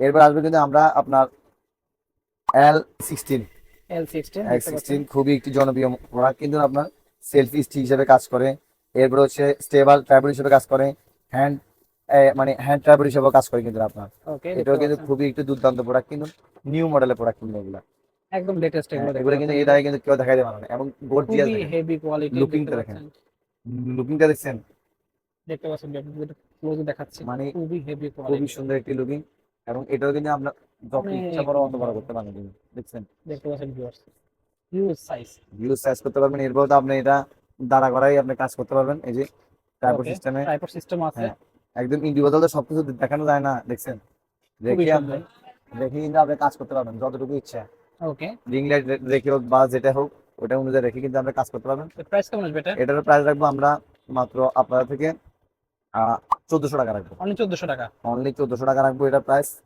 এরপর আসবে কিন্তু আমরা আপনার L16। L16 দেখতে পাচ্ছেন। L16 খুবই একটি জনপ্রিয় প্রোডাক্ট, কিন্তু আপনার সেলফি স্টিক হিসেবে কাজ করে। এরপর হচ্ছে স্টেবল ট্রাইপড হিসেবে কাজ করে, হ্যান্ড মানে হ্যান্ড ট্রাইপড হিসেবে কাজ করে কিন্তু আপনার। ওকে, দেখতে এটাও কিন্তু পাচ্ছেন খুবই একটি দুর্দান্ত প্রোডাক্ট, কিন্তু নিউ মডেলের প্রোডাক্ট কিন্তু এগুলো। একদম লেটেস্ট হ্যাঁ, এগুলো দেখতে এগুলো কিন্তু পাচ্ছেন। এর আগে কিন্তু কেউ দেখাইতে পারে না, এবং গর্জিয়াস খুবই দেখেন, হেভি কোয়ালিটির দেখতে লুকিংটা দেখেন, পাচ্ছেন। লুকিংটা দেখছেন, দেখতে পাচ্ছেন ক্লোজে দেখাচ্ছি, মানে খুবই হেভি খুবই কোয়ালিটি। সুন্দর একটি লুকিং। এবং এটাও কিন্তু আমরা যত ইচ্ছা অনেক বড় অত বড় বড় করতে পারেন কিন্তু, দেখছেন, দেখতে পাচ্ছেন viewers, huge size. Views size করতে পারবেন। এরপর তো আপনি এটা দাঁড়া করাই আপনি কাজ করতে পারবেন, এই যে ট্রাইপড ওকে, সিস্টেমে। ট্রাইপড সিস্টেম আছে। হ্যাঁ, একদম ইন্ডিভিজুয়াল তো সবকিছু দেখানো যায় না, দেখছেন, খুবই রেখে আপনি সুন্দর। রেখে কিন্তু আপনি কাজ করতে পারবেন যতটুকু ইচ্ছা। ওকে, রিং লাইট রেখে হোক বা যেটা হোক, ওটা অনুযায়ী রেখে কিন্তু আমরা কাজ করতে পারবেন। প্রাইস কেমন আসবে এটা? এটার প্রাইস রাখবো আমরা মাত্র আপনার থেকে 1400 টাকা রাখবো। অনলি 1400 টাকা। অনলি 1400 টাকা রাখবো এটার প্রাইস।